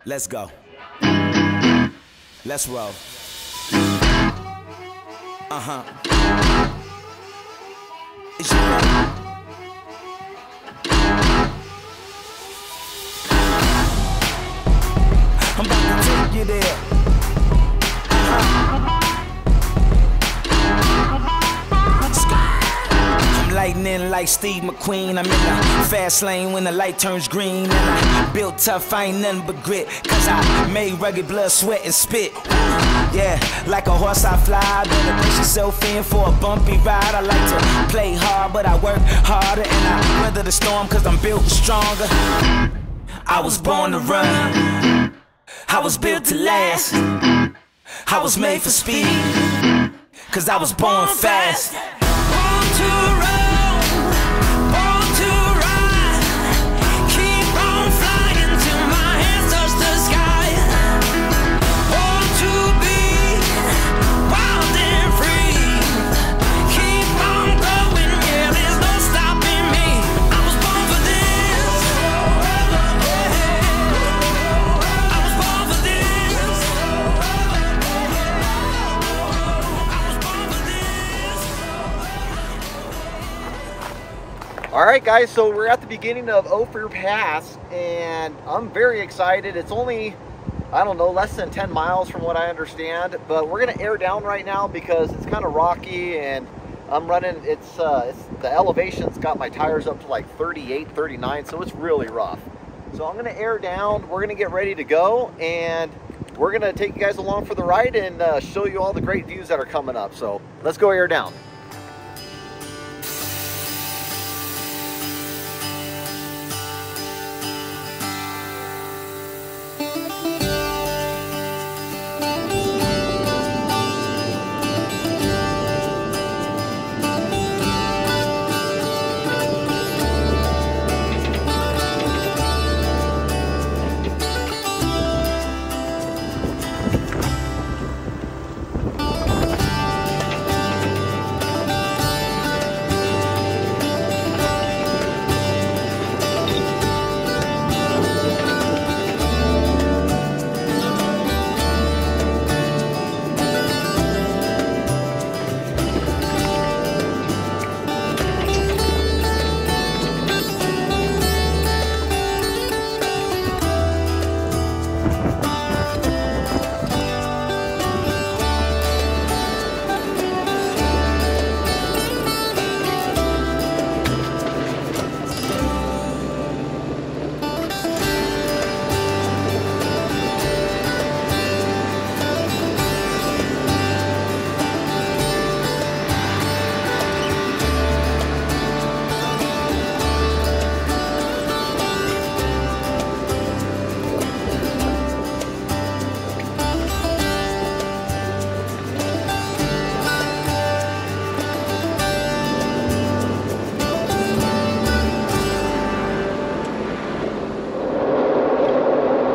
Let's go. Let's roll. It's your turn. I'm about to take you there. I'm lightning like Steve McQueen. I'm in the fast lane when the light turns green. And I built tough, I ain't nothing but grit. Cause I made rugged blood, sweat, and spit. Yeah, like a horse I fly. Better brace yourself in for a bumpy ride. I like to play hard, but I work harder. And I weather the storm cause I'm built stronger. I was born to run. I was built to last. I was made for speed, cause I was born fast. Born to run, born to ride. Keep on flying till my hands touch the sky. Born to be wild and free. Keep on going, yeah, there's no stopping me. I was born for this. I was born for this. All right, guys, so we're at the beginning of Ophir Pass, and I'm very excited. It's only, I don't know, less than 10 miles from what I understand, but we're gonna air down right now because it's kind of rocky, and I'm running, it's the elevation's got my tires up to like 38, 39, so it's really rough. So I'm gonna air down, we're gonna get ready to go, and we're gonna take you guys along for the ride and show you all the great views that are coming up. So let's go air down.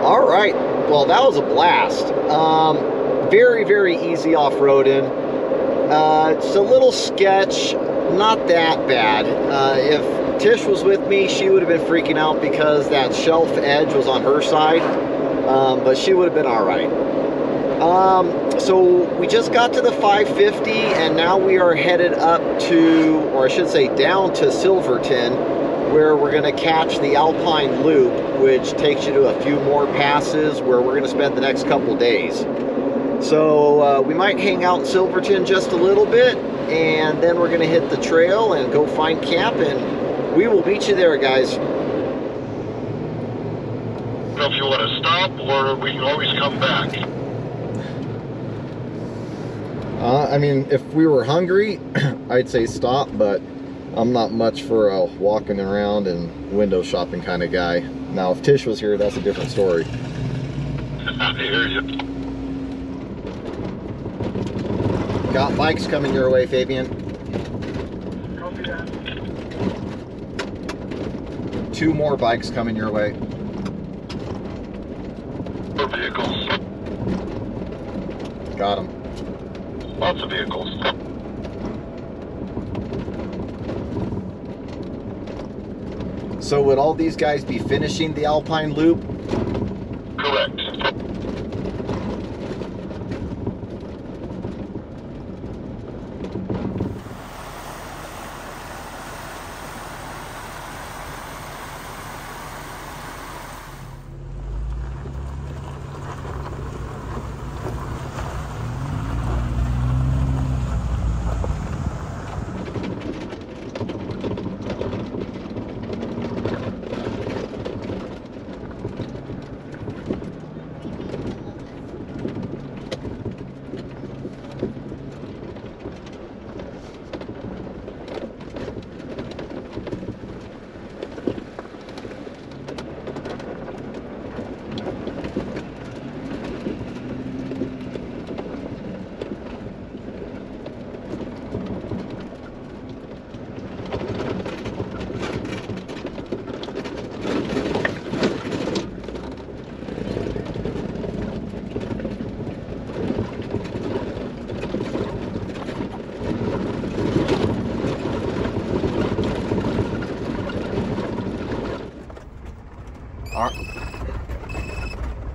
Alright, well that was a blast. Very, very easy off-roading. It's a little sketch, not that bad. If Tish was with me, she would have been freaking out because that shelf edge was on her side, but she would have been alright. So we just got to the 550 and now we are headed up to, or I should say down to Silverton, where we're going to catch the Alpine Loop, which takes you to a few more passes where we're going to spend the next couple days. So we might hang out in Silverton just a little bit, and then we're going to hit the trail and go find camp, and we will meet you there, guys. I don't know if you want to stop, or we can always come back. I mean, if we were hungry, I'd say stop, but I'm not much for a walking around and window shopping kind of guy. Now, if Tish was here, that's a different story. I hear you. Got bikes coming your way, Fabian. Copy that. 2 more bikes coming your way. More vehicles. Got them. Lots of vehicles. So would all these guys be finishing the Alpine Loop? Correct.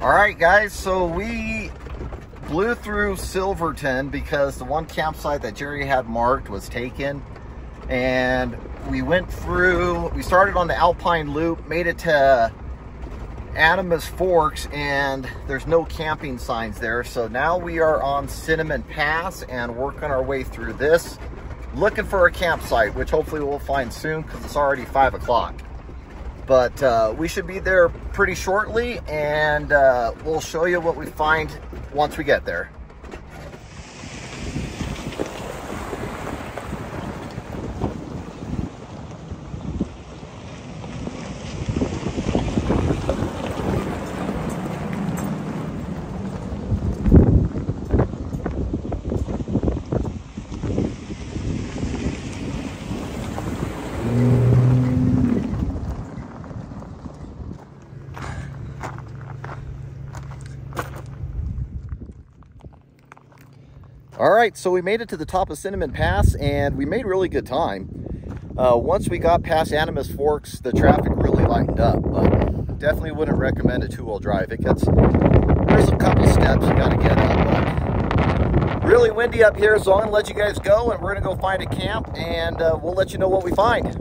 All right, guys, so we blew through Silverton because the one campsite that Jerry had marked was taken. And we went through, we started on the Alpine Loop, made it to Animas Forks, and there's no camping signs there. So now we are on Cinnamon Pass and working our way through this, looking for a campsite, which hopefully we'll find soon because it's already 5 o'clock. But we should be there pretty shortly, and we'll show you what we find once we get there. All right, so we made it to the top of Cinnamon Pass, and we made really good time. Once we got past Animas Forks, the traffic really lightened up, but definitely wouldn't recommend a two-wheel drive. There's a couple steps you gotta get up, but really windy up here, so I'm gonna let you guys go, and we're gonna go find a camp, and we'll let you know what we find.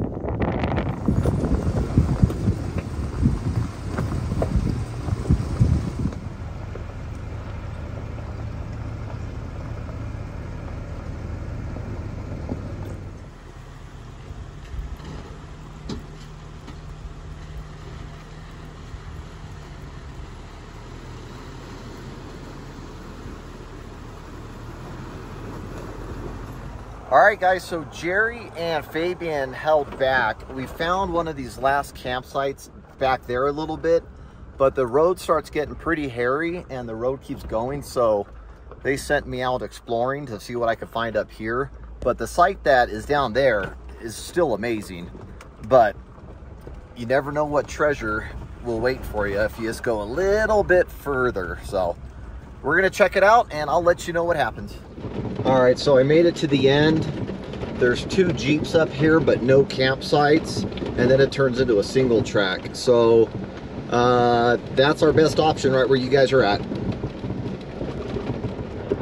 All right, guys, so Jerry and Fabian held back. We found one of these last campsites back there a little bit, but the road starts getting pretty hairy and the road keeps going, so they sent me out exploring to see what I could find up here. But the site that is down there is still amazing, but you never know what treasure will wait for you if you just go a little bit further. So we're gonna check it out and I'll let you know what happens. All right, so I made it to the end. There's 2 Jeeps up here, but no campsites, and then it turns into a single track. So that's our best option right where you guys are at.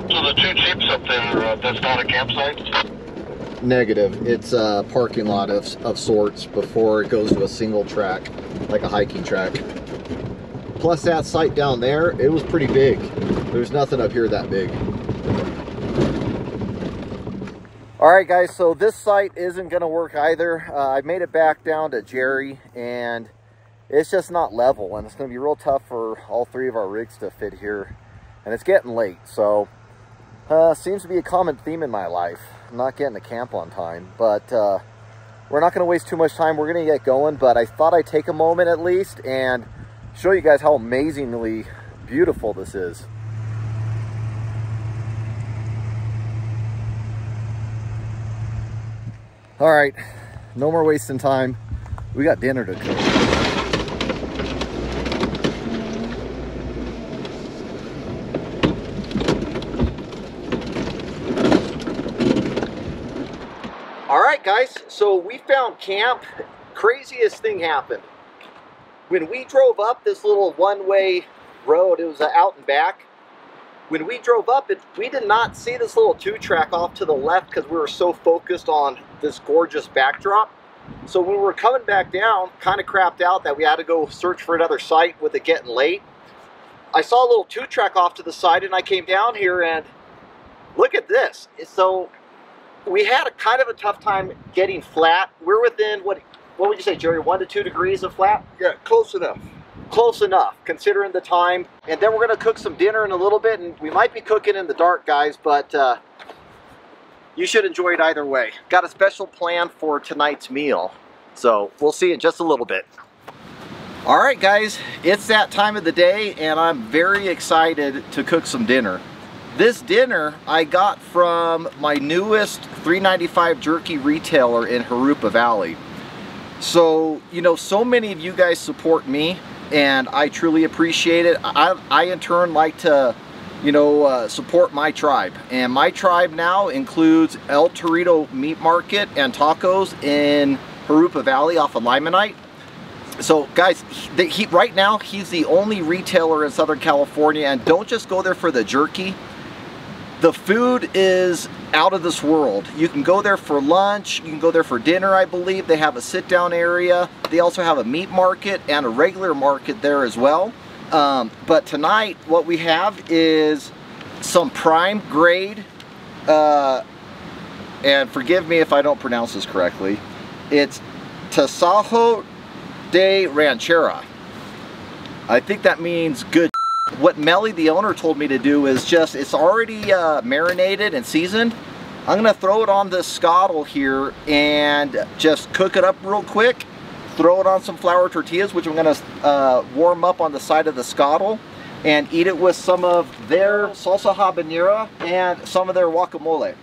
So the 2 Jeeps up there, that's not a campsite? Negative. It's a parking lot of sorts before it goes to a single track, like a hiking track. Plus that site down there, it was pretty big. There's nothing up here that big. All right, guys, so this site isn't gonna work either. I made it back down to Jerry, and it's just not level, and it's gonna be real tough for all 3 of our rigs to fit here. And it's getting late, so seems to be a common theme in my life, not getting to camp on time. But we're not gonna waste too much time. We're gonna get going, but I thought I'd take a moment at least and show you guys how amazingly beautiful this is. All right, no more wasting time. We got dinner to cook. All right, guys, so we found camp. Craziest thing happened. When we drove up this little one-way road, it was out and back. When we drove up, we did not see this little 2-track off to the left because we were so focused on this gorgeous backdrop. So when we were coming back down, kind of crapped out that we had to go search for another site with it getting late. I saw a little 2-track off to the side, and I came down here and look at this. So we had a kind of a tough time getting flat. We're within, what would you say, Jerry, 1 to 2 degrees of flat? Yeah, close enough. Close enough, considering the time. And then we're gonna cook some dinner in a little bit, and we might be cooking in the dark, guys, but you should enjoy it either way. Got a special plan for tonight's meal, so we'll see in just a little bit. All right, guys, it's that time of the day, and I'm very excited to cook some dinner. This dinner I got from my newest $3.95 jerky retailer in Jurupa Valley. So, you know, so many of you guys support me, and I truly appreciate it. I in turn like to, you know, support my tribe. And my tribe now includes Torito Meat Market and Tacos in Jurupa Valley off of Limonite. So guys, right now he's the only retailer in Southern California, and don't just go there for the jerky. The food is out of this world. You can go there for lunch, you can go there for dinner, I believe. They have a sit-down area. They also have a meat market and a regular market there as well. But tonight what What we have is some prime grade, and forgive me if I don't pronounce this correctly, it's Tasajo de Ranchera. I think that means good. What Melly, the owner, told me to do is just, it's already marinated and seasoned. I'm gonna throw it on this skottle here and just cook it up real quick. Throw it on some flour tortillas, which I'm gonna warm up on the side of the skottle, and eat it with some of their salsa habanera and some of their guacamole.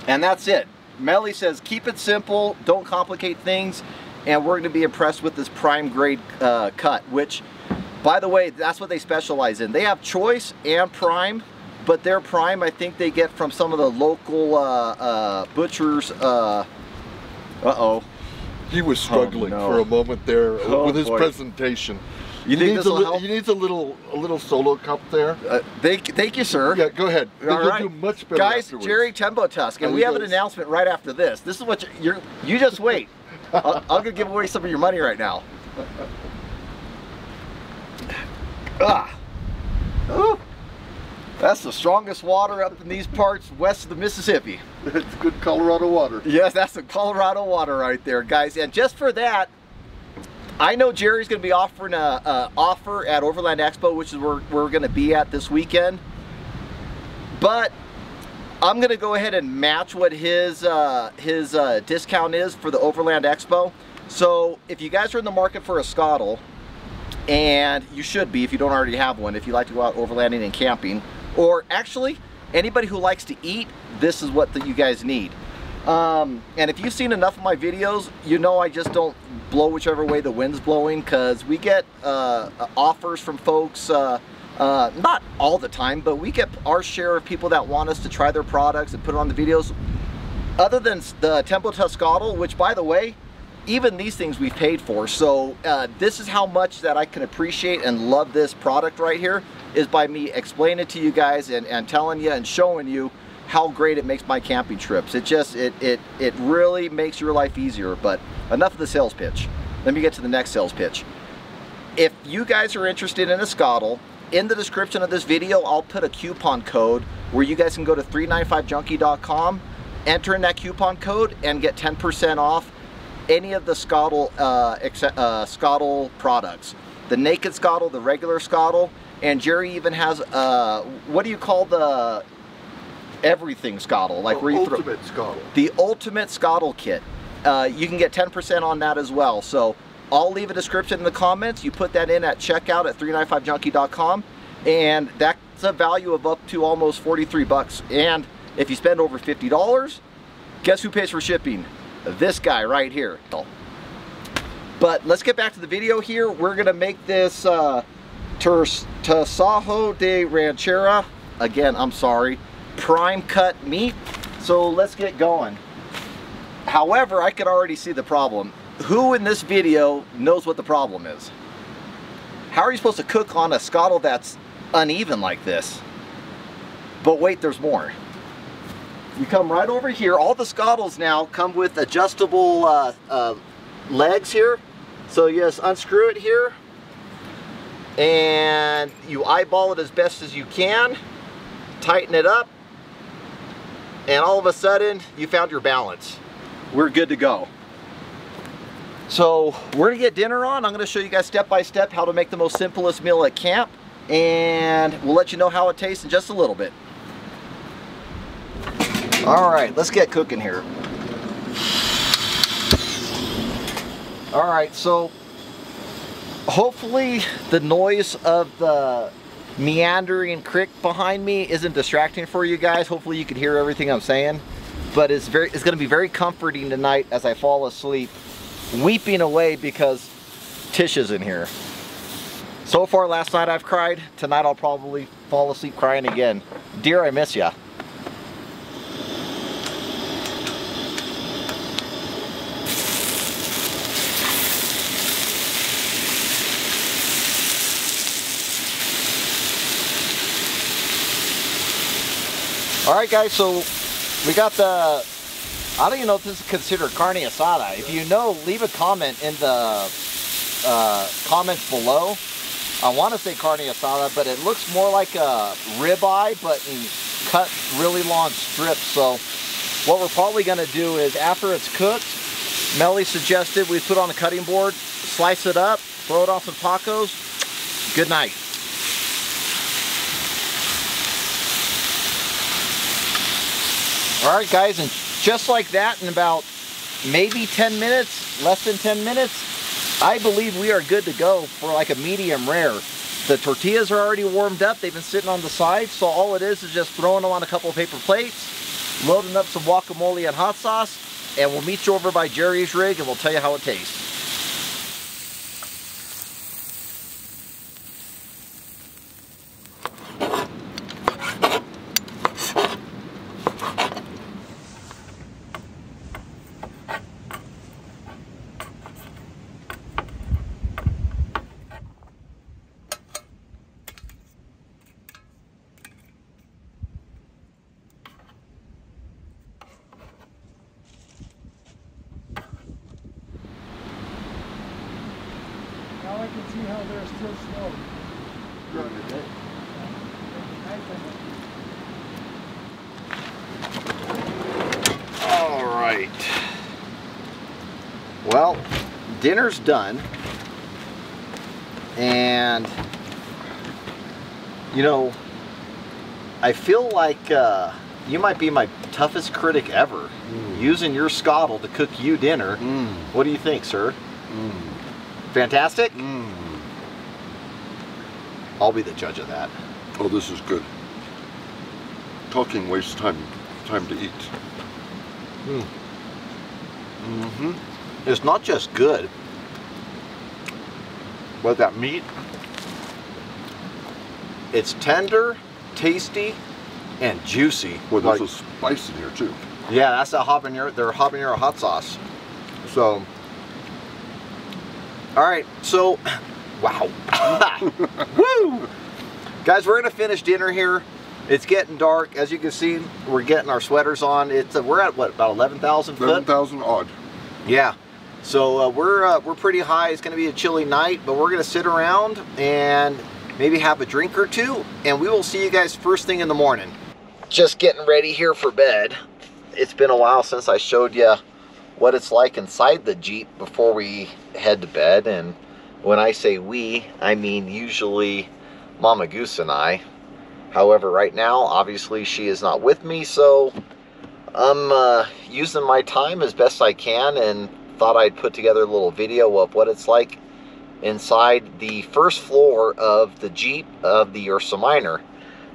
And that's it. Melly says keep it simple, don't complicate things, and we're gonna be impressed with this prime grade cut, which, by the way, that's what they specialize in. They have choice and prime, but their prime I think they get from some of the local butchers. Uh-oh. He was struggling for a moment there with his presentation. You think this will help? He needs a little solo cup there. Thank you, sir. Yeah, go ahead. All right. You'll do much better guys, afterwards. Jerry Tembo Tusk, and we have an announcement right after this. This is what you just wait. I'm gonna give away some of your money right now. Ooh, that's the strongest water up in these parts west of the Mississippi. It's good Colorado water. Yes, that's the Colorado water right there, guys. And just for that, I know Jerry's going to be offering a offer at Overland Expo, which is where we're going to be at this weekend. But I'm going to go ahead and match what his discount is for the Overland Expo. So if you guys are in the market for a skottle, and you should be if you don't already have one, if you like to go out overlanding and camping, or actually anybody who likes to eat, this is what you guys need. And if you've seen enough of my videos, you know I just don't blow whichever way the wind's blowing, because we get offers from folks, not all the time, but we get our share of people that want us to try their products and put it on the videos. Other than the Tempo Tusk skottle, which by the way, even these things we've paid for. So this is how much that I can appreciate and love this product right here, is by me explaining it to you guys and telling you and showing you how great it makes my camping trips. It really makes your life easier. But enough of the sales pitch. Let me get to the next sales pitch. If you guys are interested in a skottle, in the description of this video, I'll put a coupon code where you guys can go to 395junkie.com, enter in that coupon code, and get 10% off any of the skottle skottle products. The naked skottle, the regular skottle, and Jerry even has what do you call the everything skottle, like where you throw ultimate skottle. The ultimate skottle kit. You can get 10% on that as well. So I'll leave a description in the comments. You put that in at checkout at 395junkie.com, and that's a value of up to almost 43 bucks. And if you spend over $50, guess who pays for shipping? This guy right here. But let's get back to the video here. We're gonna make this Tasajo de Ranchera, again, I'm sorry, prime cut meat. So let's get going. However, I could already see the problem. Who in this video knows what the problem is? How are you supposed to cook on a skottle that's uneven like this? But wait, there's more. You come right over here. All the skottles now come with adjustable legs here. So you just unscrew it here, and you eyeball it as best as you can, tighten it up, and all of a sudden you found your balance. We're good to go. So we're gonna get dinner on. I'm gonna show you guys step by step how to make the most simplest meal at camp, and we'll let you know how it tastes in just a little bit. All right, let's get cooking here. All right, so hopefully the noise of the meandering creek behind me isn't distracting for you guys. Hopefully you can hear everything I'm saying. But it's going to be very comforting tonight as I fall asleep, weeping away because Tish is in here. So far last night I've cried. Tonight I'll probably fall asleep crying again. Dear, I miss ya. All right, guys, so we got the, I don't even know if this is considered carne asada. If you know, leave a comment in the comments below. I want to say carne asada, but it looks more like a ribeye, but in cut really long strips. So what we're probably going to do is after it's cooked, Melly suggested we put on a cutting board, slice it up, throw it on some tacos. Good night. All right, guys, and just like that, in about maybe 10 minutes, less than 10 minutes, I believe we are good to go for like a medium rare. The tortillas are already warmed up. They've been sitting on the side, so all it is just throwing them on a couple of paper plates, loading up some guacamole and hot sauce, and we'll meet you over by Jerry's rig and we'll tell you how it tastes. Now I can see how they're still slow. All right. Well, dinner's done. And, you know, I feel like you might be my toughest critic ever. Using your skottle to cook you dinner. What do you think, sir? Fantastic? I'll be the judge of that. Oh, this is good. Talking wastes time to eat. It's not just good, but that meat, it's tender, tasty, and juicy. Well, there's a spice in here too. Yeah, that's the habanero, their habanero hot sauce. So, all right, so, wow. Woo! Guys, we're gonna finish dinner here. It's getting dark. As you can see, we're getting our sweaters on. It's we're at what, about 11,000 foot? 11,000 odd. Yeah. So we're pretty high. It's gonna be a chilly night, but we're gonna sit around and maybe have a drink or two, and we will see you guys first thing in the morning. Just getting ready here for bed. It's been a while since I showed you what it's like inside the Jeep before we head to bed. And when I say we, I mean usually Mama Goose and I. However, right now, obviously she is not with me, so I'm using my time as best I can and thought I'd put together a little video of what it's like inside the first floor of the Jeep of the Ursa Minor.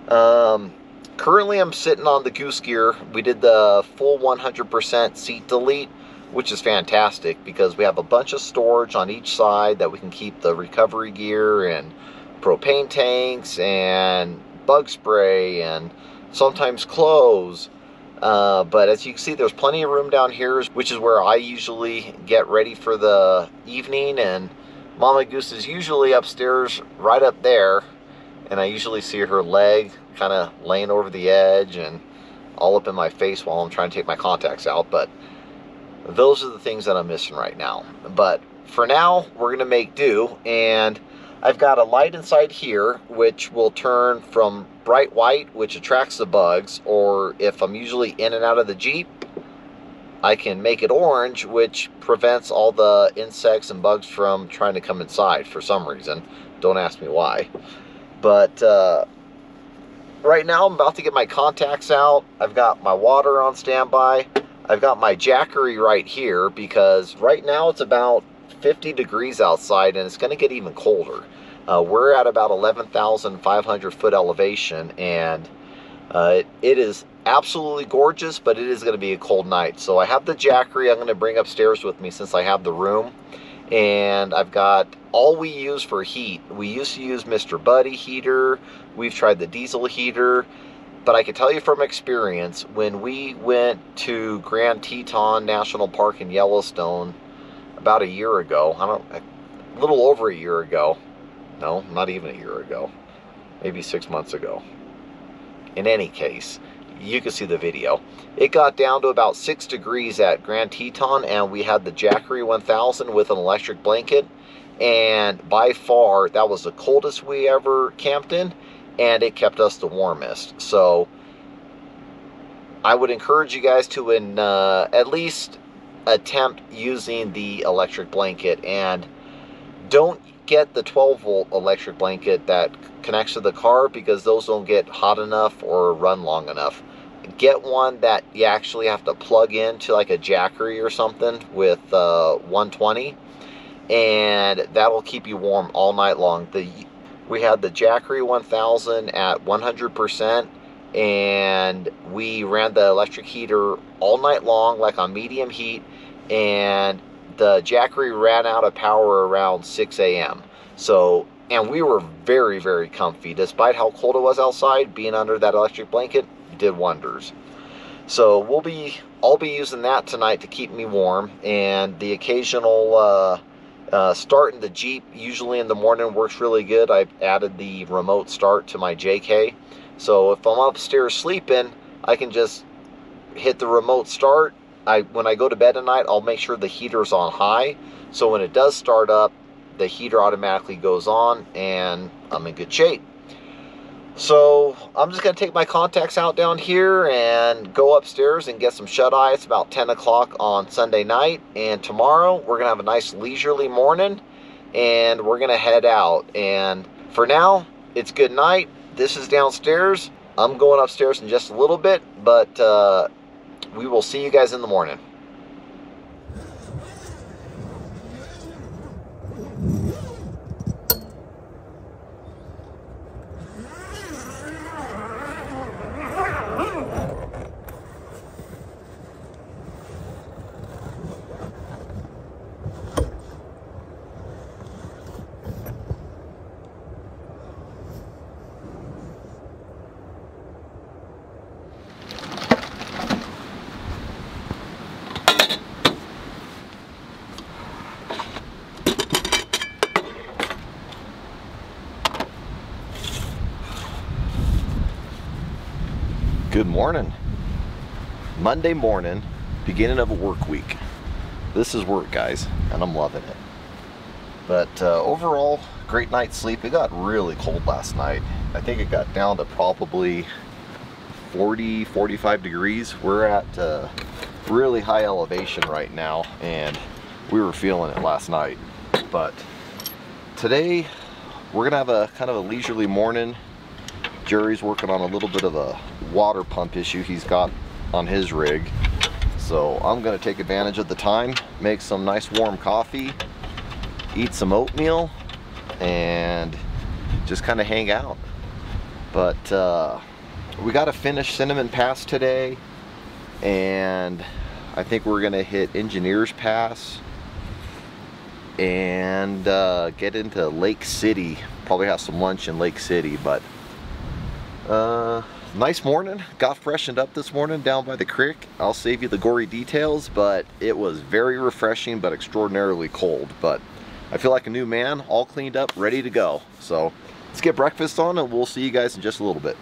Currently, I'm sitting on the Goose Gear. We did the full 100% seat delete, which is fantastic because we have a bunch of storage on each side that we can keep the recovery gear and propane tanks and bug spray and sometimes clothes. But as you can see, there's plenty of room down here, which is where I usually get ready for the evening. And Mama Goose is usually upstairs right up there. And I usually see her leg kind of laying over the edge and all up in my face while I'm trying to take my contacts out. But those are the things that I'm missing right now. But for now, we're going to make do. And I've got a light inside here, which will turn from bright white, which attracts the bugs, or if I'm usually in and out of the Jeep, I can make it orange, which prevents all the insects and bugs from trying to come inside for some reason. Don't ask me why. But right now I'm about to get my contacts out. I've got my water on standby. I've got my Jackery right here because right now it's about 50 degrees outside and it's going to get even colder. We're at about 11,500 foot elevation, and it is absolutely gorgeous, but it is going to be a cold night. So I have the Jackery I'm going to bring upstairs with me since I have the room. And I've got all we use for heat. We used to use Mr. Buddy heater. We've tried the diesel heater. But I can tell you from experience, when we went to Grand Teton National Park in Yellowstone about a year ago, a little over a year ago. No, not even a year ago. Maybe 6 months ago. In any case, you can see the video. It got down to about 6 degrees at Grand Teton, and we had the Jackery 1000 with an electric blanket. And by far, that was the coldest we ever camped in, and it kept us the warmest. So I would encourage you guys to at least attempt using the electric blanket, and don't get the 12-volt electric blanket that connects to the car, because those don't get hot enough or run long enough. Get one that you actually have to plug into, like a Jackery or something with 120, and that'll keep you warm all night long. We had the Jackery 1000 at 100%, and we ran the electric heater all night long, like on medium heat, and the Jackery ran out of power around 6 a.m. So, and we were very, very comfy. Despite how cold it was outside, being under that electric blanket did wonders. So I'll be using that tonight to keep me warm, and the occasional starting the Jeep usually in the morning works really good. I've added the remote start to my JK. So if I'm upstairs sleeping, I can just hit the remote start. When I go to bed at night, I'll make sure the heater's on high. So when it does start up, the heater automatically goes on, and I'm in good shape. So I'm just going to take my contacts out down here and go upstairs and get some shut-eye. It's about 10 o'clock on Sunday night. And tomorrow, we're going to have a nice leisurely morning, and we're going to head out. And for now, it's good night. This is downstairs. I'm going upstairs in just a little bit, but we will see you guys in the morning. Good morning. Monday morning, beginning of a work week. This is work, guys, and I'm loving it. But overall, great night's sleep. It got really cold last night. I think it got down to probably 40, 45 degrees. We're at really high elevation right now, and we were feeling it last night. But today, we're gonna have a kind of a leisurely morning. Jerry's working on a little bit of a water pump issue he's got on his rig. So I'm going to take advantage of the time, make some nice warm coffee, eat some oatmeal, and just kind of hang out. But we got to finish Cinnamon Pass today, and I think we're going to hit Engineers Pass and get into Lake City. Probably have some lunch in Lake City, but nice morning. Got freshened up this morning down by the creek. I'll save you the gory details, but it was very refreshing but extraordinarily cold. But I feel like a new man, all cleaned up, ready to go. So let's get breakfast on, and we'll see you guys in just a little bit.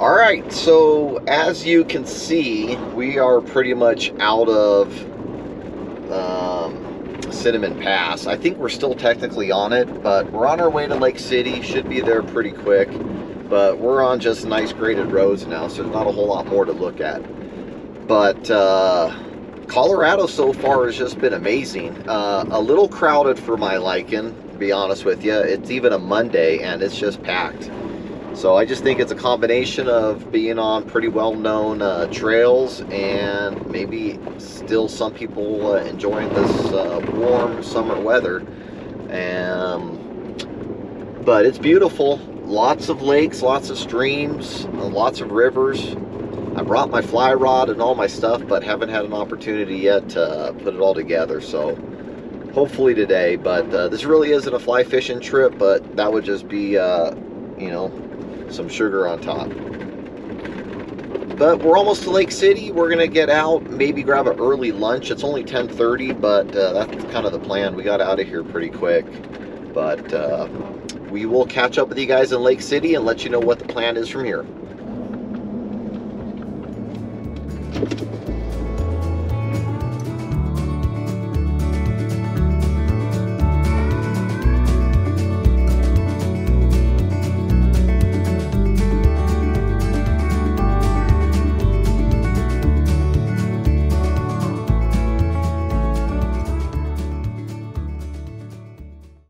All right, so as you can see, we are pretty much out of Cinnamon Pass. I think we're still technically on it, but we're on our way to Lake City. Should be there pretty quick, but we're on just nice graded roads now, so there's not a whole lot more to look at. But Colorado so far has just been amazing. A little crowded for my liking, to be honest with you. It's even a Monday and it's just packed. So I just think it's a combination of being on pretty well-known trails and maybe still some people enjoying this warm summer weather. But it's beautiful. Lots of lakes, lots of streams, lots of rivers. I brought my fly rod and all my stuff, but haven't had an opportunity yet to put it all together. So hopefully today. But this really isn't a fly fishing trip, but that would just be, you know, some sugar on top. But we're almost to Lake City. We're gonna get out, maybe grab an early lunch. It's only 10:30, but that's kind of the plan. We got out of here pretty quick. But we will catch up with you guys in Lake City and let you know what the plan is from here.